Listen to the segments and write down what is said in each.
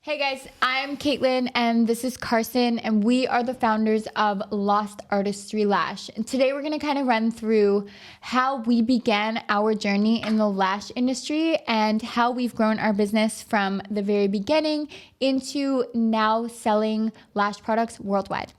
Hey guys, I'm Caitlin and this is Carson and we are the founders of Lost Artistry Lash. And today we're going to kind of run through how we began our journey in the lash industry and how we've grown our business from the very beginning into now selling lash products worldwide.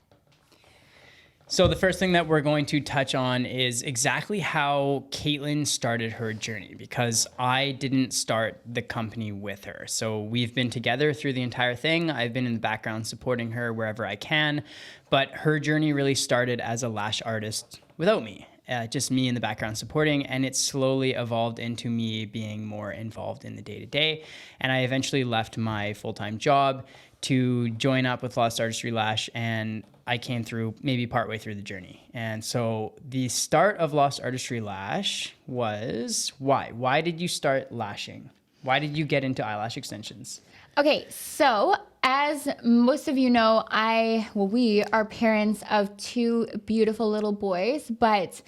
So the first thing that we're going to touch on is exactly how Caitlin started her journey, because I didn't start the company with her. So we've been together through the entire thing. I've been in the background supporting her wherever I can, but her journey really started as a lash artist without me. Just me in the background supporting, and it slowly evolved into me being more involved in the day-to-day. And I eventually left my full-time job to join up with Lost Artistry Lash, and I came through maybe partway through the journey. And so the start of Lost Artistry Lash was why? Why did you start lashing? Why did you get into eyelash extensions? Okay, so as most of you know, we are parents of two beautiful little boys, but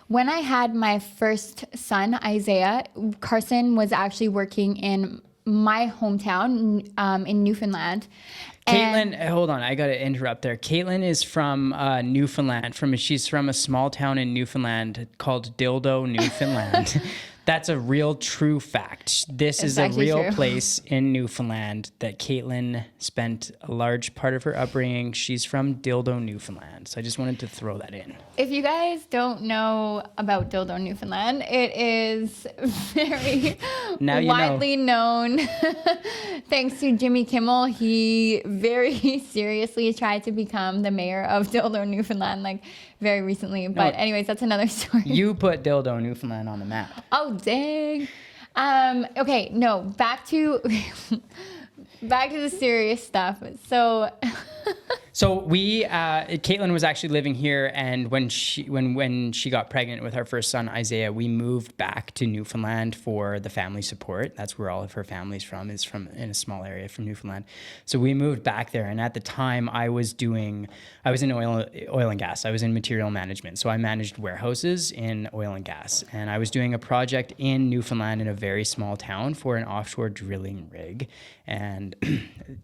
when I had my first son, Isaiah, Carson was actually working in my hometown in Newfoundland. Caitlin, hold on, I got to interrupt there. Caitlin is from Newfoundland. She's from a small town in Newfoundland called Dildo, Newfoundland. That's a real true fact. This is a real place in Newfoundland that Caitlin spent a large part of her upbringing. She's from Dildo, Newfoundland. So I just wanted to throw that in. If you guys don't know about Dildo, Newfoundland, it is very widely known. Thanks to Jimmy Kimmel, he very seriously tried to become the mayor of Dildo, Newfoundland, like very recently. But anyways, that's another story. You put Dildo, Newfoundland on the map. Oh, dang. Okay, no, back to the serious stuff. So Caitlin was actually living here, and when she got pregnant with our first son, Isaiah, we moved back to Newfoundland for the family support. That's where all of her family's from, in a small area from Newfoundland. So we moved back there, and at the time I was in oil and gas. I was in material management. So I managed warehouses in oil and gas, and I was doing a project in Newfoundland in a very small town for an offshore drilling rig. And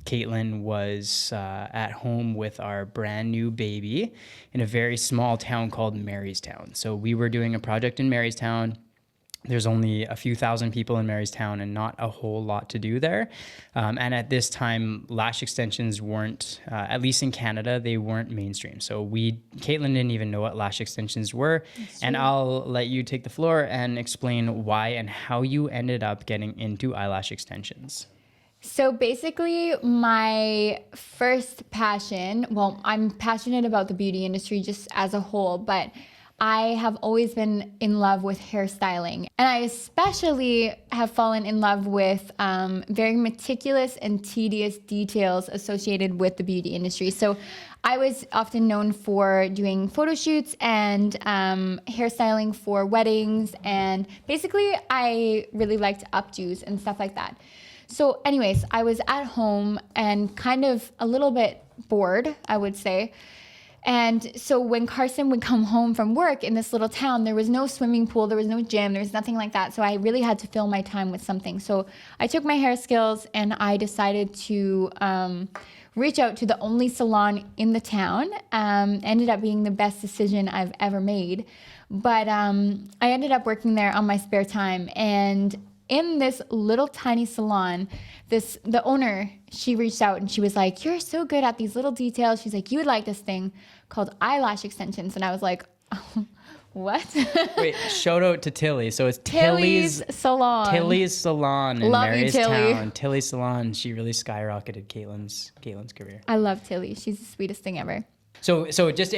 Caitlin was at home with our brand new baby in a very small town called Marystown. So we were doing a project in Marystown. There's only a few thousand people in Marystown and not a whole lot to do there. And at this time, lash extensions weren't, at least in Canada, they weren't mainstream. So Caitlin didn't even know what lash extensions were. And I'll let you take the floor and explain why and how you ended up getting into eyelash extensions. So basically, my first passion, I'm passionate about the beauty industry just as a whole, but I have always been in love with hairstyling. And I especially have fallen in love with very meticulous and tedious details associated with the beauty industry. So I was often known for doing photo shoots and hairstyling for weddings. And basically, I really liked updos and stuff like that. So anyways, I was at home and kind of a little bit bored, I would say. And so when Carson would come home from work in this little town, there was no swimming pool, there was no gym, there was nothing like that. So I really had to fill my time with something. So I took my hair skills and I decided to reach out to the only salon in the town. Ended up being the best decision I've ever made. But I ended up working there on my spare time, and in this little tiny salon, the owner, she reached out and she was like, "You're so good at these little details." She's like, "You would like this thing called eyelash extensions." And I was like, oh, what? Wait, shout out to Tilly. So it's Tilly's Salon. Tilly's Salon in Love you, Tilly. Marystown. Tilly's Salon. She really skyrocketed Caitlin's career. I love Tilly. She's the sweetest thing ever. So just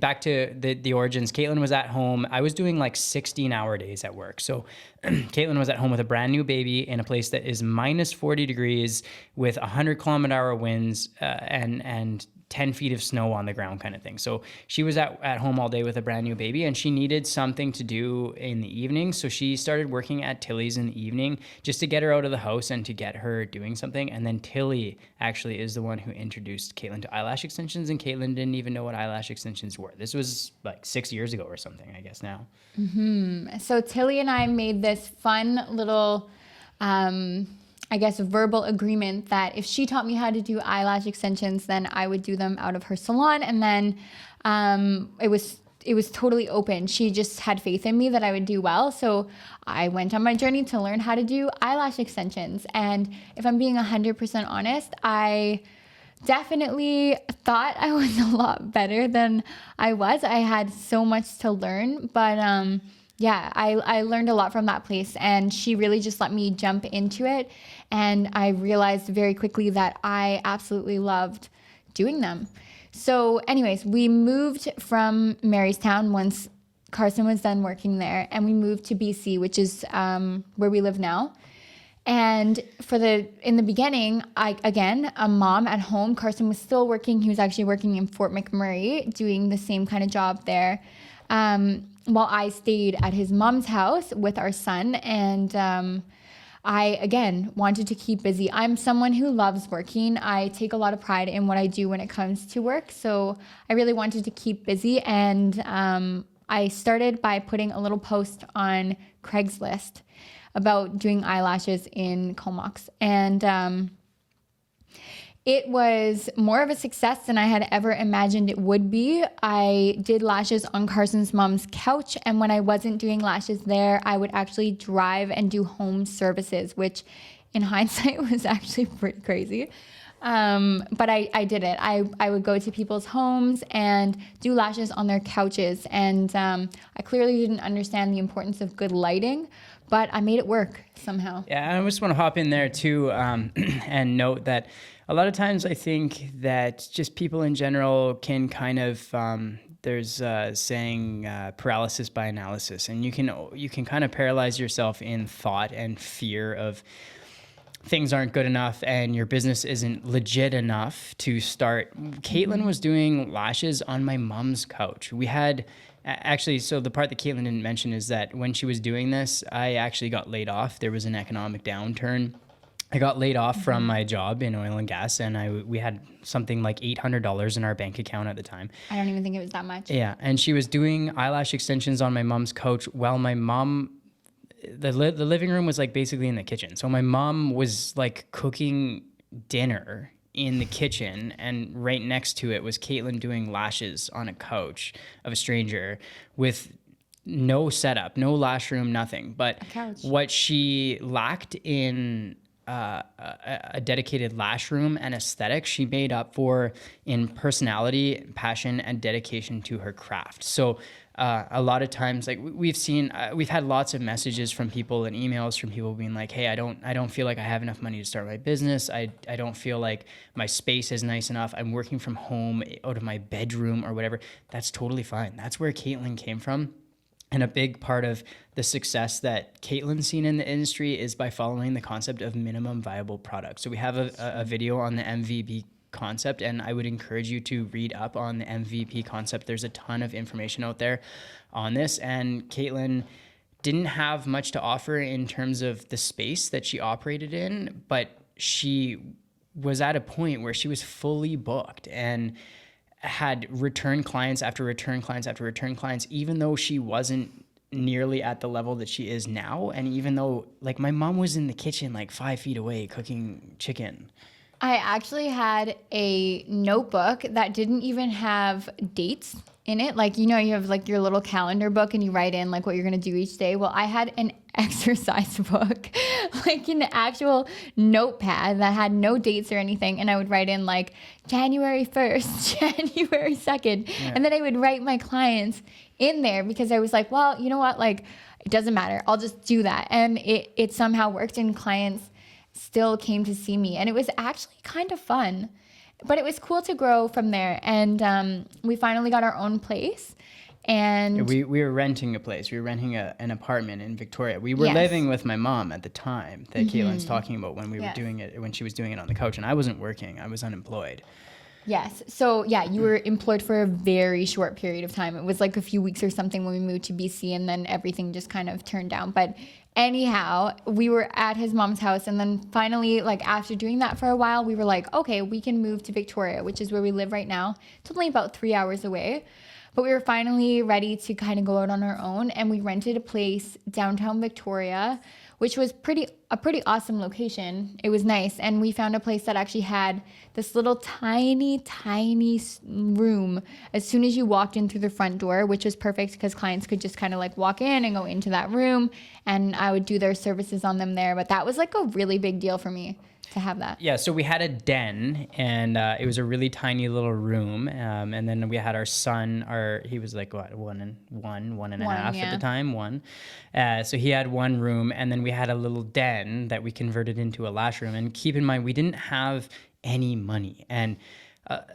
back to the origins, Caitlin was at home. I was doing like 16-hour days at work. So Caitlin was at home with a brand new baby in a place that is minus 40 degrees with 100-kilometer-hour winds and 10 feet of snow on the ground kind of thing. So she was at home all day with a brand new baby, and she needed something to do in the evening. So she started working at Tilly's in the evening just to get her out of the house and to get her doing something. And then Tilly actually is the one who introduced Caitlin to eyelash extensions, and Caitlin didn't even know what eyelash extensions were. This was like 6 years ago or something, I guess now. So Tilly and I made this fun little I guess, verbal agreement that if she taught me how to do eyelash extensions, then I would do them out of her salon. And then it was totally open. She just had faith in me that I would do well. So I went on my journey to learn how to do eyelash extensions. And if I'm being 100% honest, I definitely thought I was a lot better than I was. I had so much to learn, but yeah, I learned a lot from that place, and she really just let me jump into it. And I realized very quickly that I absolutely loved doing them. So anyways, we moved from Marystown once Carson was done working there, and we moved to BC, which is where we live now. And in the beginning, again, a mom at home. Carson was still working. He was actually working in Fort McMurray, doing the same kind of job there. While I stayed at his mom's house with our son. And I, again, wanted to keep busy. I'm someone who loves working. I take a lot of pride in what I do when it comes to work. So I really wanted to keep busy. And I started by putting a little post on Craigslist about doing eyelashes in Comox. And it was more of a success than I had ever imagined it would be. I did lashes on Carson's mom's couch, and when I wasn't doing lashes there, I would actually drive and do home services, which in hindsight was actually pretty crazy. But I did it. I would go to people's homes and do lashes on their couches. And I clearly didn't understand the importance of good lighting, but I made it work somehow. Yeah, I just want to hop in there too and note that a lot of times I think that just people in general can kind of, there's saying paralysis by analysis, and you can kind of paralyze yourself in thought and fear of things aren't good enough and your business isn't legit enough to start. Caitlin was doing lashes on my mom's couch. We had actually, so the part that Caitlin didn't mention is that when she was doing this, I actually got laid off. There was an economic downturn. I got laid off from my job in oil and gas, and we had something like $800 in our bank account at the time. I don't even think it was that much. Yeah, and she was doing eyelash extensions on my mom's couch while my mom, the living room was like basically in the kitchen. So my mom was like cooking dinner in the kitchen, and right next to it was Caitlin doing lashes on a couch of a stranger with no setup, no lash room, nothing. But what she lacked in a dedicated lash room and aesthetic, she made up for in personality, passion, and dedication to her craft. So a lot of times, like we've had lots of messages from people and emails from people being like, hey, I don't feel like I have enough money to start my business. I don't feel like my space is nice enough. I'm working from home out of my bedroom or whatever. That's totally fine. That's where Caitlin came from. And a big part of the success that Caitlin's seen in the industry is by following the concept of minimum viable product. So we have a video on the MVP concept, and I would encourage you to read up on the MVP concept. There's a ton of information out there on this, and Caitlin didn't have much to offer in terms of the space that she operated in, but she was at a point where she was fully booked and had return clients after return clients after return clients, even though she wasn't nearly at the level that she is now. And even though, like, my mom was in the kitchen like 5 feet away cooking chicken. I actually had a notebook that didn't even have dates in it. Like, you know, you have like your little calendar book and you write in like what you're going to do each day. Well, I had an exercise book, like an actual notepad that had no dates or anything. And I would write in like January 1st, January 2nd. Yeah. And then I would write my clients in there because I was like, well, you know what? Like, it doesn't matter. I'll just do that. And it somehow worked, and clients still came to see me. And it was actually kind of fun, but it was cool to grow from there. And we finally got our own place. And we were renting a place. We were renting an apartment in Victoria. We were living with my mom at the time that Caitlin's talking about when we were doing it, when she was doing it on the couch. And I wasn't working. I was unemployed. Yes. So yeah, you were employed for a very short period of time. It was like a few weeks or something when we moved to BC, and then everything just kind of turned down. But anyhow, we were at his mom's house, and then finally, like after doing that for a while, we were like, okay, we can move to Victoria, which is where we live right now. It's only about 3 hours away. But we were finally ready to kind of go out on our own, and we rented a place downtown Victoria which was a pretty awesome location. It was nice. And we found a place that actually had this little tiny room as soon as you walked in through the front door, which was perfect because clients could just kind of like walk in and go into that room, and I would do their services on them there. But that was like a really big deal for me to have that. Yeah, so we had a den, and it was a really tiny little room, and then we had our son. He was like what, one and a half at the time. So he had one room, and then we had a little den that we converted into a lash room. And keep in mind, we didn't have any money, and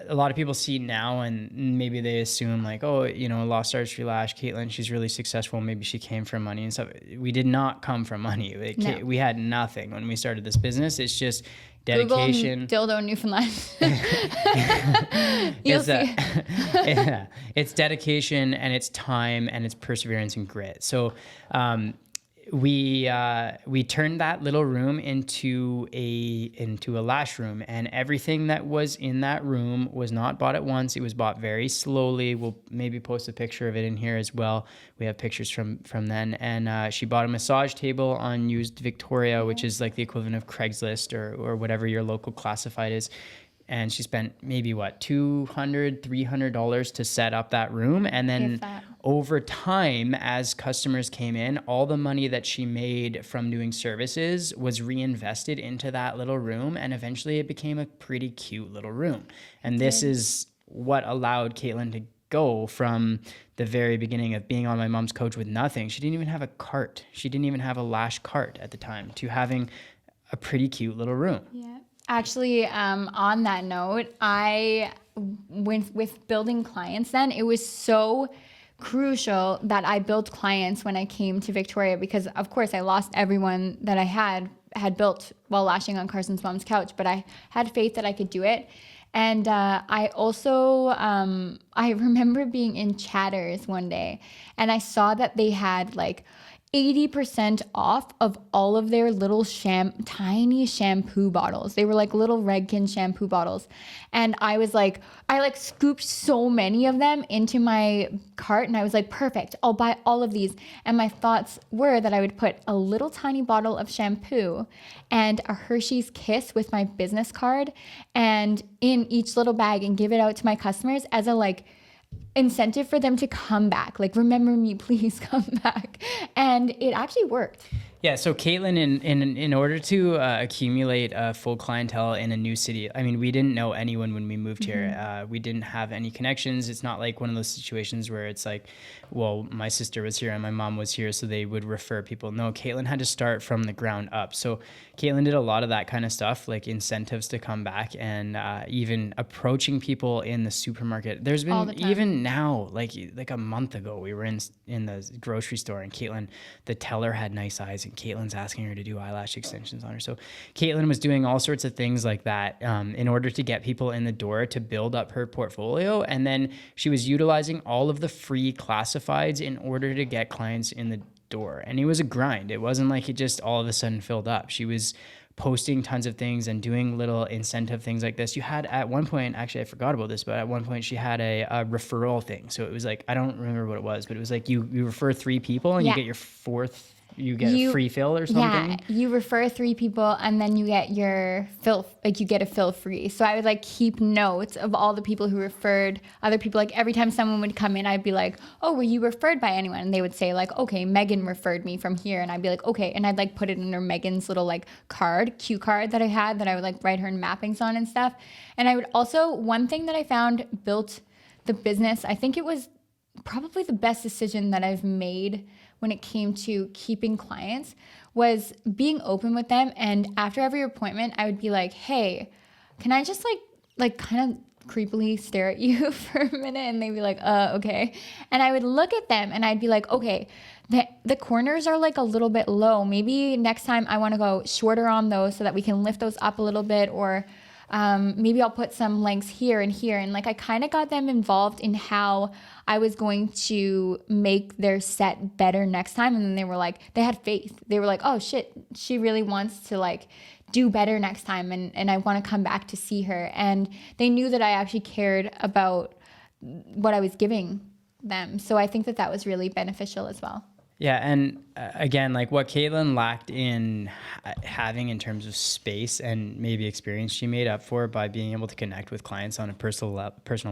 a lot of people see now and maybe they assume like, oh, you know, Lost Artistry Lash, Caitlin, she's really successful. Maybe she came from money and stuff. We did not come from money. No. We had nothing when we started this business. It's just dedication. Google dildo Newfoundland. You'll see. Yeah, it's dedication, and it's time, and it's perseverance and grit. So we turned that little room into a lash room, and everything that was in that room was not bought at once. It was bought very slowly. We'll maybe post a picture of it in here as well. We have pictures from then. And she bought a massage table on used Victoria, which is like the equivalent of Craigslist or whatever your local classified is. And she spent maybe $200, $300 to set up that room. And then over time, as customers came in, all the money that she made from doing services was reinvested into that little room. And eventually it became a pretty cute little room. And this is what allowed Caitlin to go from the very beginning of being on my mom's couch with nothing. She didn't even have a cart. She didn't even have a lash cart at the time, to having a pretty cute little room. Yeah. Actually, on that note, with building clients then, it was so crucial that I built clients when I came to Victoria, because of course I lost everyone that I had built while lashing on Carson's mom's couch, but I had faith that I could do it. And I also, I remember being in Chatters one day, and I saw that they had like 80% off of all of their little tiny shampoo bottles. They were like little Redken shampoo bottles. And I scooped so many of them into my cart, and I was like, perfect, I'll buy all of these. And my thoughts were that I would put a little tiny bottle of shampoo and a Hershey's Kiss with my business card and in each little bag, and give it out to my customers as a incentive for them to come back. Like, remember me, please come back. And it actually worked. Yeah, so Caitlin, in order to accumulate a full clientele in a new city, I mean, we didn't know anyone when we moved here. We didn't have any connections. It's not like one of those situations where it's like, well, my sister was here and my mom was here, so they would refer people. No, Caitlin had to start from the ground up. So Caitlin did a lot of that kind of stuff, like incentives to come back, and even approaching people in the supermarket. There's been, even now, like a month ago, we were in the grocery store, and Caitlin, the teller, had nice eyes, and Caitlin's asking her to do eyelash extensions on her. So Caitlin was doing all sorts of things like that in order to get people in the door to build up her portfolio. And then she was utilizing all of the free classifieds in order to get clients in the door. And it was a grind. It wasn't like it just all of a sudden filled up. She was posting tons of things and doing little incentive things like this. You had at one point, actually I forgot about this, but at one point she had a referral thing. So it was like, I don't remember what it was, but it was like you refer 3 people and you get your fourth, you get a free fill or something. Yeah, you refer 3 people and then you get your fill, like you get a fill free. So I would like keep notes of all the people who referred other people. Like every time someone would come in, I'd be like, oh, were you referred by anyone? And they would say like, okay, Megan referred me from here. And I'd be like, okay. And I'd like put it under Megan's little like cue card that I had that I would like write her mappings on and stuff. And I would also, one thing that I found built the business, I think it was probably the best decision that I've made when it came to keeping clients, was being open with them. And after every appointment, I would be like, hey, can I just like kind of creepily stare at you for a minute? And they'd be like, okay. And I would look at them and I'd be like, okay, the corners are like a little bit low. Maybe next time I want to go shorter on those so that we can lift those up a little bit, or maybe I'll put some lengths here and here. And like, I kind of got them involved in how I was going to make their set better next time. And then they were like, they had faith. They were like, oh shit, she really wants to like do better next time. And I want to come back to see her. And they knew that I actually cared about what I was giving them. So I think that was really beneficial as well. Yeah, and again, like what Caitlin lacked in having in terms of space and maybe experience, she made up for by being able to connect with clients on a personal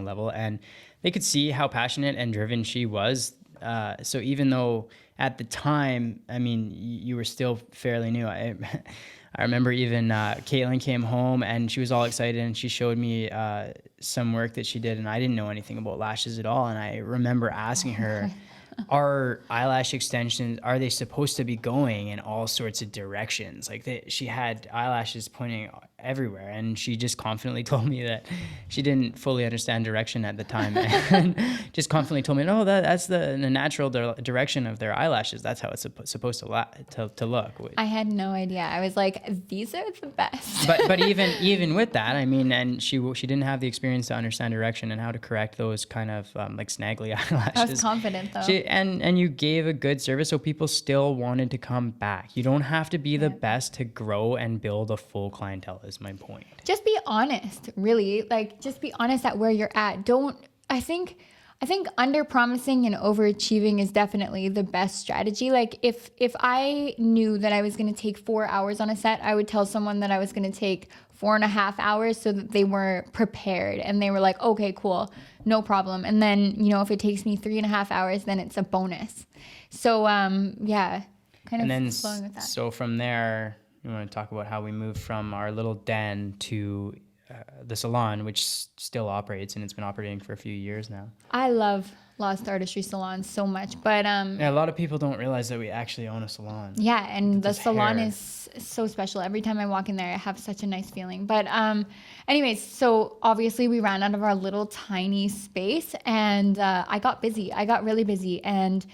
level, and they could see how passionate and driven she was. So even though at the time, I mean, you were still fairly new. I remember even Caitlin came home and she was all excited and she showed me some work that she did, and I didn't know anything about lashes at all. And I remember asking her, are eyelash extensions, are they supposed to be going in all sorts of directions? Like she had eyelashes pointing everywhere, and she just confidently told me that she didn't fully understand direction at the time, and just confidently told me, no, that's the natural direction of their eyelashes. That's how it's supposed to look. I had no idea. I was like, these are the best. But even with that, I mean, and she didn't have the experience to understand direction and how to correct those kind of like snaggly eyelashes. I was confident though. And you gave a good service, so people still wanted to come back. You don't have to be the best to grow and build a full clientele, is my point. Just be honest, really. Like, just be honest at where you're at. I think under promising and overachieving is definitely the best strategy. Like if I knew that I was going to take 4 hours on a set, I would tell someone that I was going to take 4.5 hours so that they were prepared and they were like, okay, cool, no problem. And then, if it takes me 3.5 hours, then it's a bonus. So, yeah, kind of flowing with that. So from there, you want to talk about how we moved from our little den to the salon, which still operates, and it's been operating for a few years now. I love Lost Artistry Salon so much, but yeah, a lot of people don't realize that we actually own a salon. Yeah, and the salon is so special. Every time I walk in there, I have such a nice feeling. But anyways, so obviously we ran out of our little tiny space, and I got busy. I got really busy, and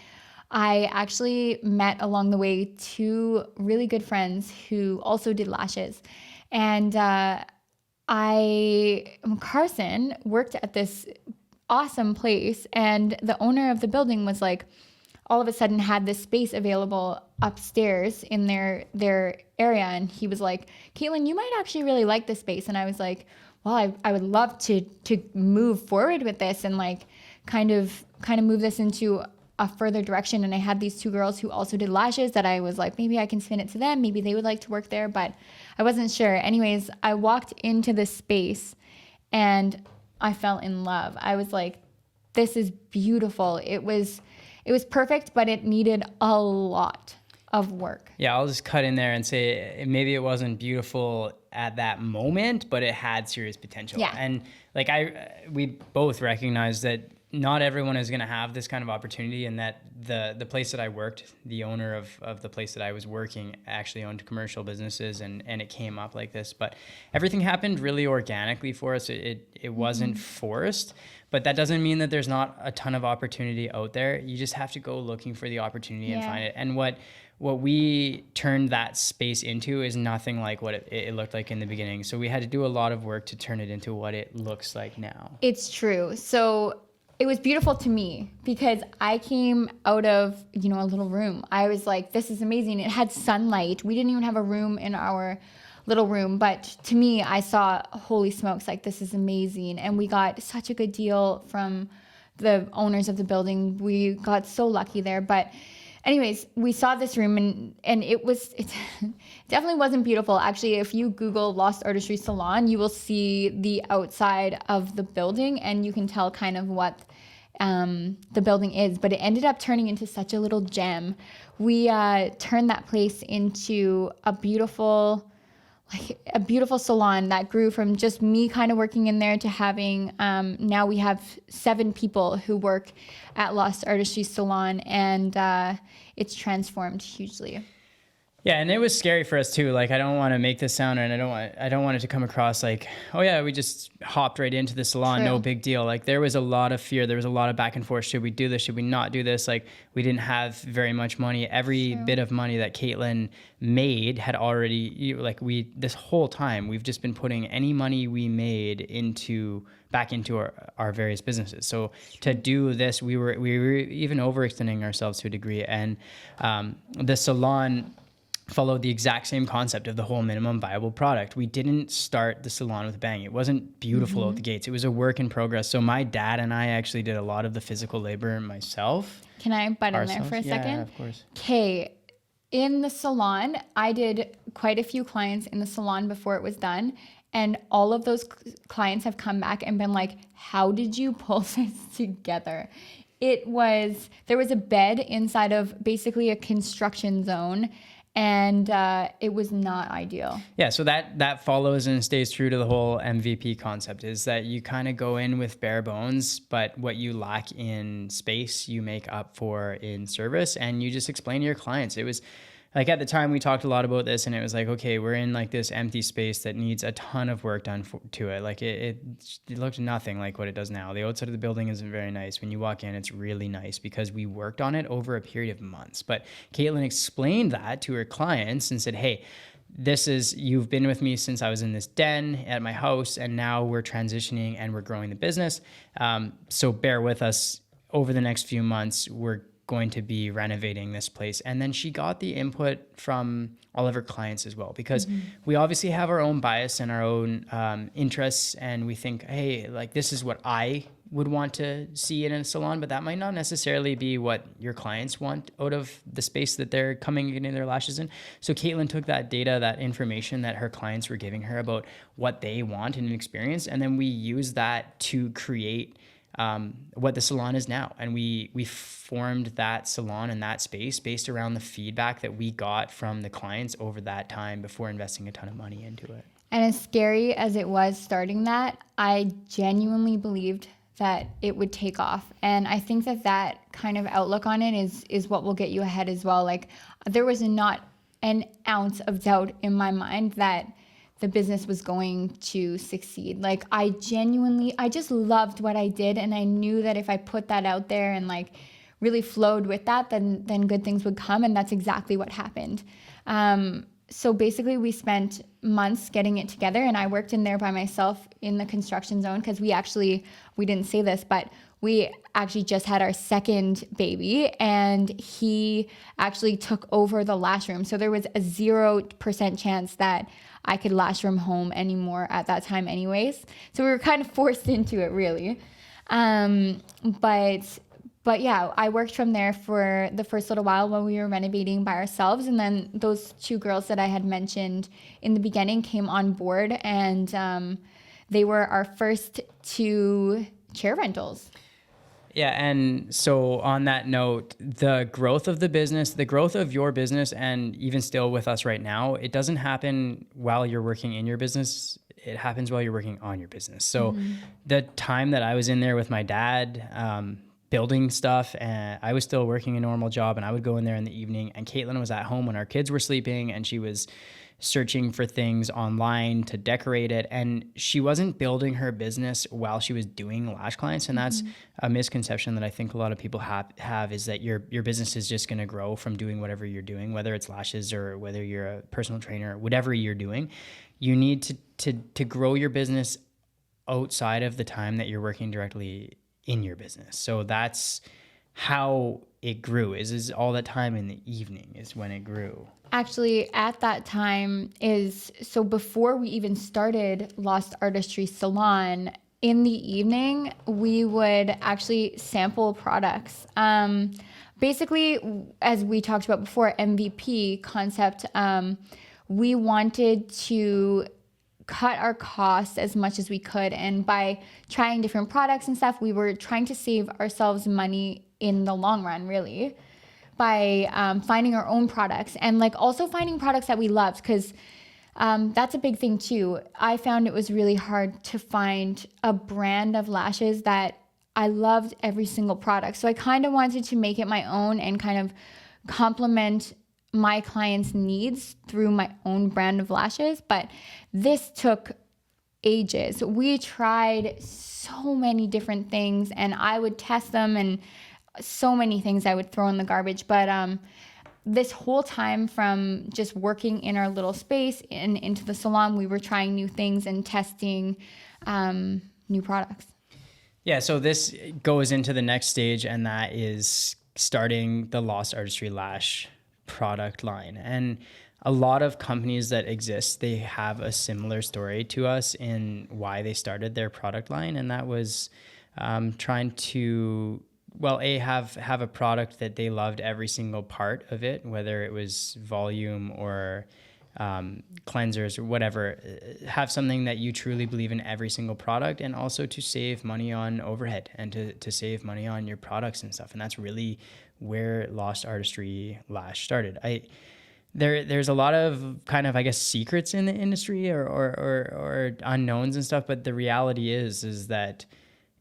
I actually met along the way 2 really good friends who also did lashes, and Carson worked at this awesome place, and the owner of the building was like, all of a sudden had this space available upstairs in their area, and he was like, Caitlin, you might actually really like this space. And I was like, well, I would love to move forward with this and like kind of move this into a further direction. And I had these 2 girls who also did lashes that I was like, maybe I can spin it to them. Maybe they would like to work there, but I wasn't sure. Anyways, I walked into this space and I fell in love. I was like, this is beautiful. It was perfect, but it needed a lot of work. Yeah, I'll just cut in there and say maybe it wasn't beautiful at that moment, but it had serious potential. Yeah. And like we both recognize that not everyone is going to have this kind of opportunity, and that the place that I worked, the owner of the place that I was working actually owned commercial businesses, and it came up like this. But everything happened really organically for us. It wasn't forced, but that doesn't mean that there's not a ton of opportunity out there. You just have to go looking for the opportunity and find it. And what we turned that space into is nothing like what it looked like in the beginning. So we had to do a lot of work to turn it into what it looks like now. It's true. So it was beautiful to me because I came out of, a little room. I was like, this is amazing. It had sunlight. We didn't even have a room in our little room, but to me, I saw, holy smokes, like this is amazing. And we got such a good deal from the owners of the building. We got so lucky there. But anyways, we saw this room and it definitely wasn't beautiful. Actually, if you Google Lost Artistry Salon, you will see the outside of the building and you can tell kind of what the building is, but it ended up turning into such a little gem. We turned that place into a beautiful salon that grew from just me kind of working in there to having, now we have 7 people who work at Lost Artistry Salon, and it's transformed hugely. Yeah, and it was scary for us too. Like, I don't want to make this sound, and I don't want it to come across like, oh yeah, we just hopped right into the salon, True. No big deal. Like, there was a lot of fear. There was a lot of back and forth. Should we do this? Should we not do this? Like, we didn't have very much money. Every bit of money that Caitlin made had already, this whole time, we've just been putting any money we made back into our various businesses. So to do this, we were even overextending ourselves to a degree. And the salon, followed the exact same concept of the whole minimum viable product. We didn't start the salon with a bang. It wasn't beautiful out the gates. It was a work in progress. So my dad and I actually did a lot of the physical labor myself. Can I butt in there for a second? Yeah, of course. Okay. In the salon, I did quite a few clients in the salon before it was done. And all of those clients have come back and been like, how did you pull this together? There was a bed inside of basically a construction zone, and it was not ideal. Yeah, so that follows and stays true to the whole MVP concept, is that you kind of go in with bare bones, but what you lack in space, you make up for in service, and you just explain to your clients. It was like, at the time we talked a lot about this, and it was like, okay, we're in like this empty space that needs a ton of work done to it. Like it looked nothing like what it does now. The outside of the building isn't very nice. When you walk in, it's really nice because we worked on it over a period of months. But Caitlin explained that to her clients and said, hey, you've been with me since I was in this den at my house, and now we're transitioning and we're growing the business. So bear with us over the next few months. We're going to be renovating this place. And then she got the input from all of her clients as well, because we obviously have our own bias and our own interests. And we think, hey, like, this is what I would want to see in a salon, but that might not necessarily be what your clients want out of the space that they're coming and getting their lashes in. So Caitlin took that data, that information that her clients were giving her about what they want in an experience, and then we use that to create what the salon is now. And we formed that salon and that space based around the feedback that we got from the clients over that time before investing a ton of money into it. And as scary as it was starting that, I genuinely believed that it would take off. And I think that kind of outlook on it is what will get you ahead as well. Like, there was not an ounce of doubt in my mind that the business was going to succeed. Like, I just loved what I did, and I knew that if I put that out there and like really flowed with that, then good things would come, and that's exactly what happened. So basically we spent months getting it together, and I worked in there by myself in the construction zone because we didn't say this, but we actually just had our second baby, and he actually took over the lash room. So there was a 0% chance that I could lash from home anymore at that time anyways. So we were kind of forced into it, really. But yeah, I worked from there for the first little while when we were renovating by ourselves. And then those two girls that I had mentioned in the beginning came on board, and they were our first two chair rentals. Yeah, and so on that note, the growth of the business, the growth of your business, and even still with us right now, it doesn't happen while you're working in your business. It happens while you're working on your business. So the time that I was in there with my dad, building stuff, and I was still working a normal job, and I would go in there in the evening, and Caitlin was at home when our kids were sleeping, and she was searching for things online to decorate it. And she wasn't building her business while she was doing lash clients. And that's a misconception that I think a lot of people have is that your business is just going to grow from doing whatever you're doing, whether it's lashes or whether you're a personal trainer, whatever you're doing. You need to grow your business outside of the time that you're working directly in your business. So that's how it grew, is all that time in the evening is when it grew. Actually, at that time so before we even started Lost Artistry Salon, in the evening, we would actually sample products. Basically, as we talked about before, MVP concept, we wanted to cut our costs as much as we could. And by trying different products and stuff, we were trying to save ourselves money in the long run, really, by finding our own products and like also finding products that we loved, because that's a big thing too. I found it was really hard to find a brand of lashes that I loved every single product. So I kind of wanted to make it my own and kind of complement my clients' needs through my own brand of lashes. But this took ages. We tried so many different things, and I would test them, and so many things I would throw in the garbage. But this whole time, from just working in our little space and into the salon, we were trying new things and testing new products. Yeah, so this goes into the next stage, and that is starting the Lost Artistry Lash product line. And a lot of companies that exist, they have a similar story to us in why they started their product line. And that was trying to, well, have a product that they loved every single part of it, whether it was volume or cleansers or whatever. Have something that you truly believe in every single product, and also to save money on overhead and to save money on your products and stuff. And that's really where Lost Artistry Lash started. There's a lot of kind of, I guess, secrets in the industry or unknowns and stuff, but the reality is that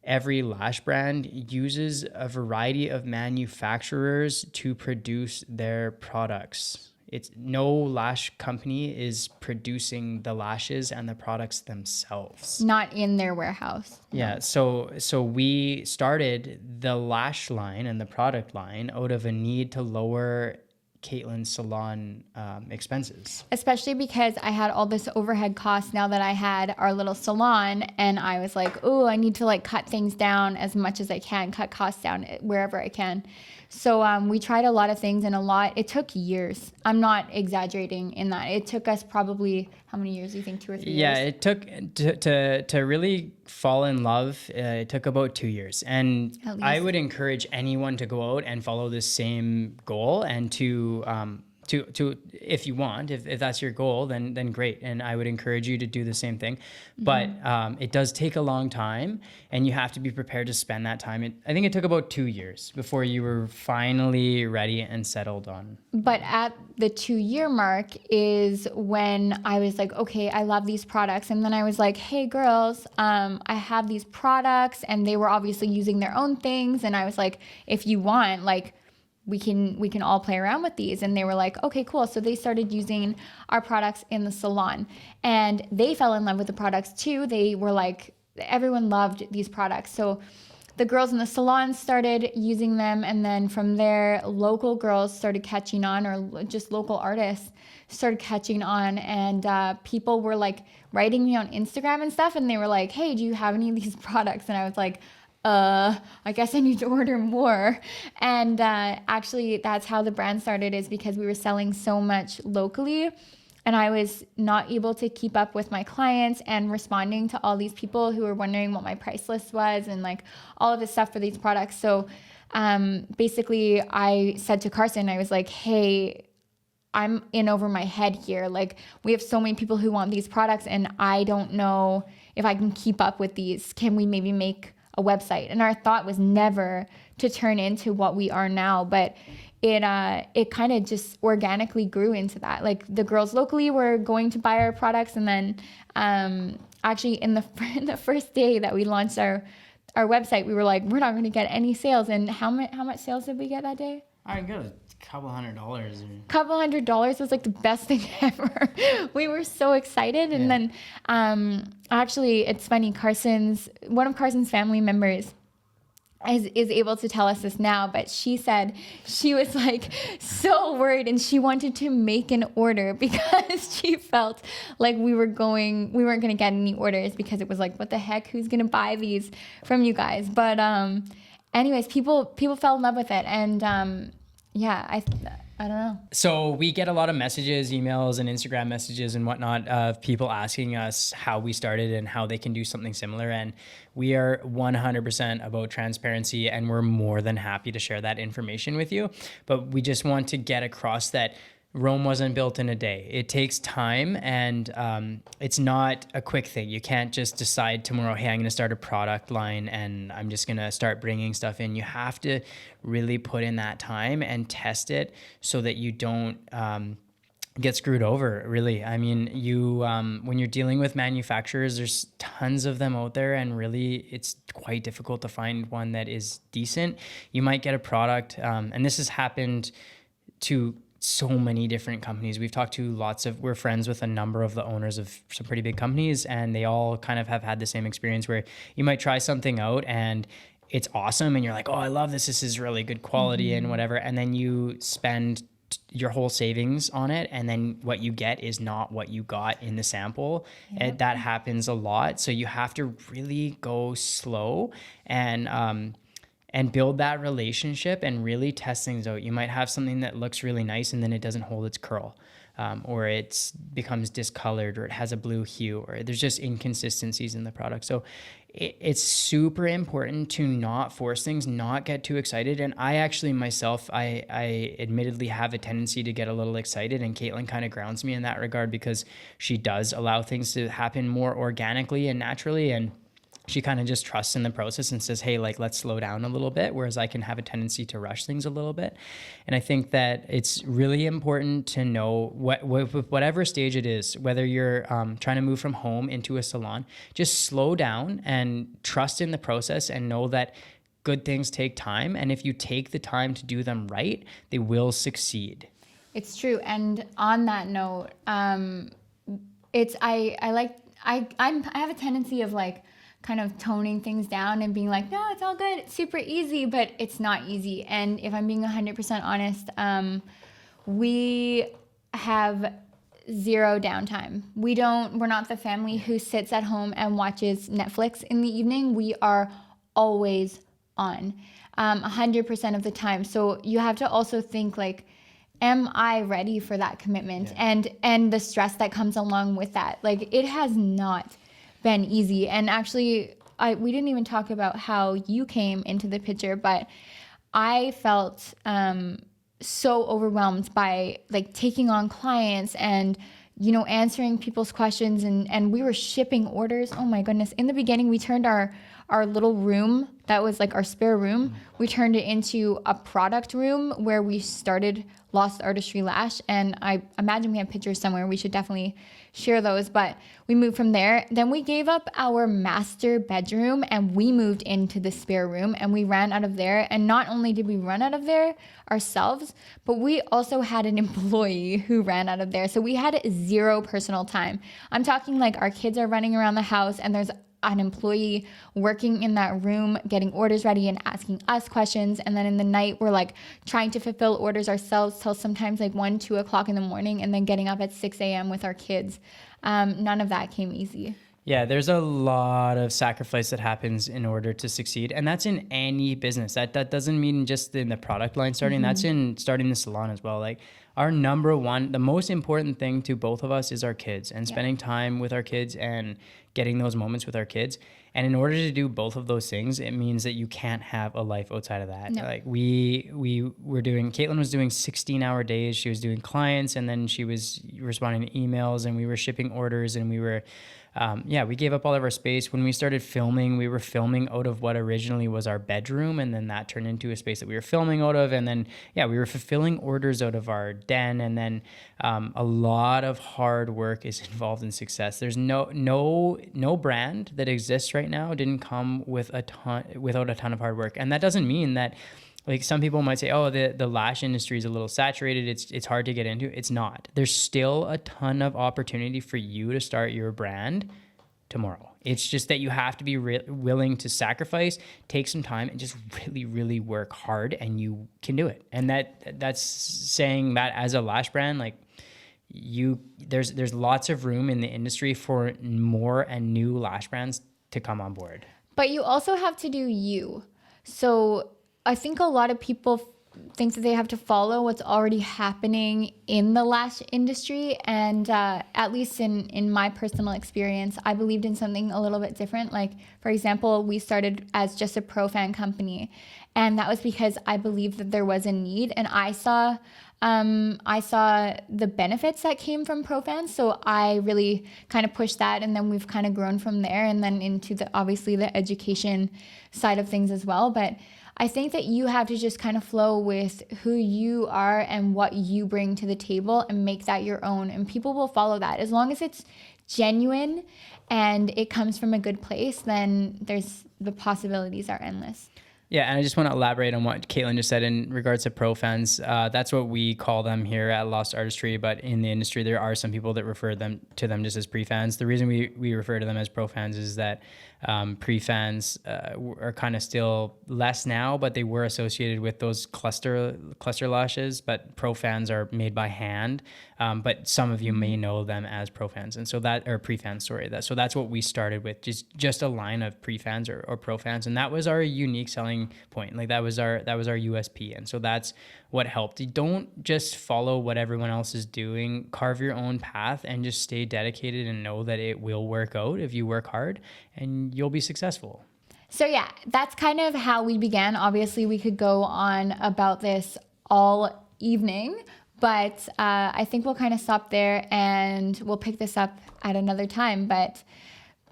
every lash brand uses a variety of manufacturers to produce their products. It's no lash company is producing the lashes and the products themselves. Not in their warehouse. Yeah, so we started the lash line and the product line out of a need to lower Caitlin's salon expenses. Especially because I had all this overhead cost now that I had our little salon, and I was like, oh, I need to like cut things down as much as I can, cut costs down wherever I can. So we tried a lot of things, and it took years. I'm not exaggerating in that. It took us probably, how many years do you think, 2 or 3 years? Yeah, it took to really fall in love. It took about 2 years. And I would encourage anyone to go out and follow this same goal, and to if you want, if that's your goal, then great. And I would encourage you to do the same thing. But it does take a long time, and you have to be prepared to spend that time. I think it took about 2 years before you were finally ready and settled on. But at the 2-year mark is when I was like, okay, I love these products. And then I was like, hey girls, I have these products, and they were obviously using their own things. And I was like, if you want, like, we can all play around with these. And they were like, okay, cool. So they started using our products in the salon, and they fell in love with the products too. They were like, everyone loved these products. So the girls in the salon started using them. And then from there, local girls started catching on, or just local artists started catching on. And people were like writing me on Instagram and stuff. And they were like, hey, do you have any of these products? And I was like, I guess I need to order more. And actually, that's how the brand started, is because we were selling so much locally, and I was not able to keep up with my clients and responding to all these people who were wondering what my price list was and like all of this stuff for these products. So basically, I said to Carson, I was like, hey, I'm in over my head here. Like, we have so many people who want these products, and I don't know if I can keep up with these. Can we maybe make a website? And our thought was never to turn into what we are now, but it kind of just organically grew into that. Like, the girls locally were going to buy our products, and then actually in the first day that we launched our website, we were like, we're not going to get any sales. And how much sales did we get that day? I got a couple $100. $200 was like the best thing ever. We were so excited. And then actually, it's funny, one of Carson's family members is able to tell us this now, but she said she was like so worried, and she wanted to make an order because she felt like we weren't going to get any orders, because it was like, what the heck, who's going to buy these from you guys? But anyways, people fell in love with it. And yeah, I don't know. So we get a lot of messages, emails, and Instagram messages and whatnot of people asking us how we started and how they can do something similar. And we are 100% about transparency, and we're more than happy to share that information with you. But we just want to get across that Rome wasn't built in a day. It takes time, and it's not a quick thing. You can't just decide tomorrow, hey, I'm going to start a product line and I'm just going to start bringing stuff in. You have to really put in that time and test it so that you don't get screwed over, really. I mean, when you're dealing with manufacturers, there's tons of them out there, and really it's quite difficult to find one that is decent. You might get a product, and this has happened to so many different companies. We've talked to we're friends with a number of the owners of some pretty big companies, and they all kind of have had the same experience where you might try something out and it's awesome, and you're like, oh, I love this. This is really good quality and whatever. And then you spend your whole savings on it, and then what you get is not what you got in the sample. And that happens a lot. So you have to really go slow and build that relationship and really test things out. You might have something that looks really nice, and then it doesn't hold its curl. or it becomes discolored, or it has a blue hue, or there's just inconsistencies in the product. So it's super important to not force things, not get too excited. And I actually myself, I admittedly have a tendency to get a little excited, and Caitlin kind of grounds me in that regard, because she does allow things to happen more organically and naturally. And she kind of just trusts in the process and says, hey, like, let's slow down a little bit, whereas I can have a tendency to rush things a little bit. And I think that it's really important to know whatever stage it is, whether you're trying to move from home into a salon, just slow down and trust in the process, and know that good things take time. And if you take the time to do them right, they will succeed. It's true. And on that note, I have a tendency of like kind of toning things down and being like, no, it's all good, it's super easy, but it's not easy. And if I'm being 100% honest, we have zero downtime. We're not the family who sits at home and watches Netflix in the evening. We are always on, 100% of the time. So you have to also think like, am I ready for that commitment? Yeah. And the stress that comes along with that. Like, it has not been easy. And actually, we didn't even talk about how you came into the picture, but I felt so overwhelmed by like taking on clients and, you know, answering people's questions, and we were shipping orders. Oh my goodness. In the beginning, we turned our little room that was like our spare room, we turned it into a product room where we started Lost Artistry Lash. And I imagine we have pictures somewhere. We should definitely share those. But we moved from there. Then we gave up our master bedroom and we moved into the spare room, and we ran out of there. And not only did we run out of there ourselves, but we also had an employee who ran out of there. So we had zero personal time. I'm talking like our kids are running around the house and there's an employee working in that room, getting orders ready and asking us questions. And then in the night, we're like trying to fulfill orders ourselves till sometimes like 1-2 o'clock in the morning, and then getting up at 6 a.m. with our kids. None of that came easy. Yeah, there's a lot of sacrifice that happens in order to succeed. And that's in any business. That doesn't mean just in the product line starting. Mm-hmm. That's in starting the salon as well. Like, our number one, the most important thing to both of us is our kids, and spending time with our kids and getting those moments with our kids. And in order to do both of those things, it means that you can't have a life outside of that. No. Like Caitlin was doing 16-hour days. She was doing clients, and then she was responding to emails, and we were shipping orders, and we were, we gave up all of our space. When we started filming, we were filming out of what originally was our bedroom, and then that turned into a space that we were filming out of. And then, we were fulfilling orders out of our den. And then a lot of hard work is involved in success. There's no brand that exists right now didn't come without a ton of hard work. And that doesn't mean that, like, some people might say, oh, the lash industry is a little saturated, it's hard to get into. It's not. There's still a ton of opportunity for you to start your brand tomorrow. It's just that you have to be willing to sacrifice, take some time, and just really, really work hard, and you can do it. And that's saying that as a lash brand, like, there's lots of room in the industry for more and new lash brands to come on board. But you also have to do you. So I think a lot of people think that they have to follow what's already happening in the lash industry. And at least in my personal experience, I believed in something a little bit different. Like, for example, we started as just a pro fan company. And that was because I believed that there was a need. And I saw the benefits that came from pro fans. So I really kind of pushed that. And then we've kind of grown from there, and then into obviously the education side of things as well. But I think that you have to just kind of flow with who you are and what you bring to the table and make that your own. And people will follow that. As long as it's genuine and it comes from a good place, then the possibilities are endless. Yeah, and I just want to elaborate on what Caitlin just said in regards to pro fans. That's what we call them here at Lost Artistry, but in the industry, there are some people that refer to them just as pre-fans. The reason we refer to them as pro fans is that pre-fans are kind of still less now, but they were associated with those cluster lashes, but pro fans are made by hand. But some of you may know them as pro fans, and so or pre-fans, so that's what we started with, just a line of pre-fans or pro fans, and that was our unique selling selling point. Like that was our USP. And so that's what helped. You don't just follow what everyone else is doing, carve your own path and just stay dedicated and know that it will work out if you work hard and you'll be successful. So yeah, that's kind of how we began. Obviously, we could go on about this all evening, but I think we'll kind of stop there and we'll pick this up at another time. But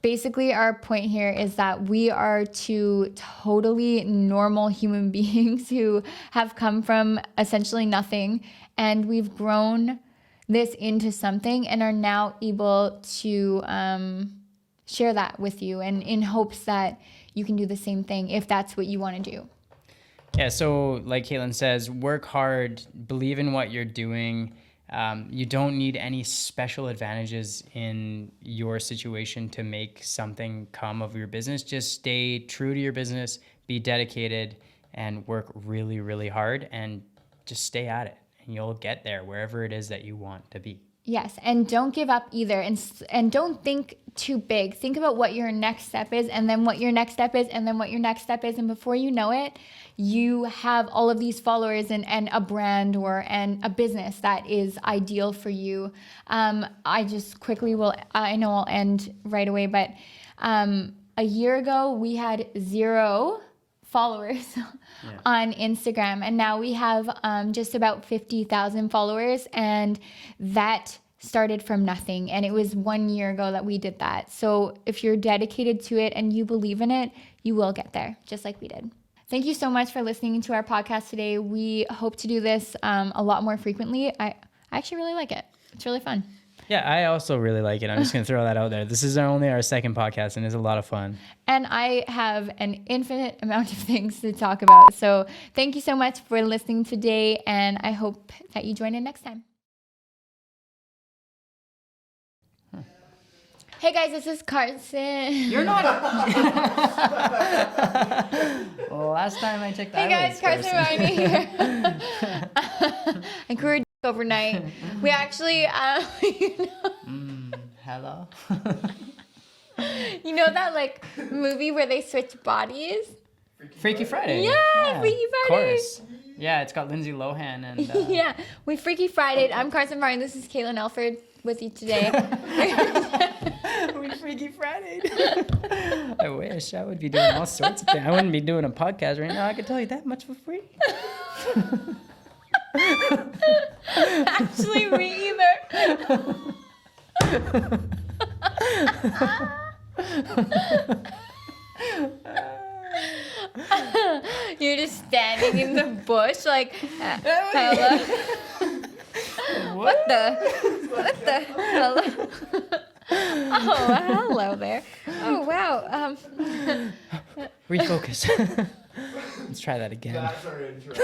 basically, our point here is that we are two totally normal human beings who have come from essentially nothing, and we've grown this into something and are now able to share that with you, and in hopes that you can do the same thing if that's what you want to do. Yeah, so like Caitlin says, work hard, believe in what you're doing. You don't need any special advantages in your situation to make something come of your business. Just stay true to your business, be dedicated, and work really, really hard, and just stay at it. And you'll get there wherever it is that you want to be. Yes, and don't give up either, and don't think too big. Think about what your next step is, and then what your next step is, and then what your next step is, and before you know it, you have all of these followers and a brand and a business that is ideal for you. I just quickly I know I'll end right away, but a year ago we had 0 followers on Instagram, and now we have just about 50,000 followers, and that started from nothing, and it was 1 year ago that we did that. So if you're dedicated to it and you believe in it, you will get there, just like we did. Thank you so much for listening to our podcast today. We hope to do this a lot more frequently. I actually really like it. It's really fun. Yeah, I also really like it. I'm just going to throw that out there. This is only our second podcast, and it's a lot of fun. And I have an infinite amount of things to talk about. So thank you so much for listening today, and I hope that you join in next time. Hey guys, this is Carson. You're not. Well, last time I checked that. Hey guys, Carson Ryan here. I grew a overnight. We actually, Hello. you know that like movie where they switch bodies? Freaky Friday. Yeah, Freaky Friday. Of course. Yeah, it's got Lindsay Lohan and. Yeah, we Freaky Friday. I'm Carson Martin. This is Caitlin Elford with you today. We Freaky Friday. I wish I would be doing all sorts of things. I wouldn't be doing a podcast right now. I could tell you that much for free. Actually, me either. You're just standing in the bush like, hello. What the hello? Oh, hello there. Oh, wow. Refocus. Let's try that again. That's our intro.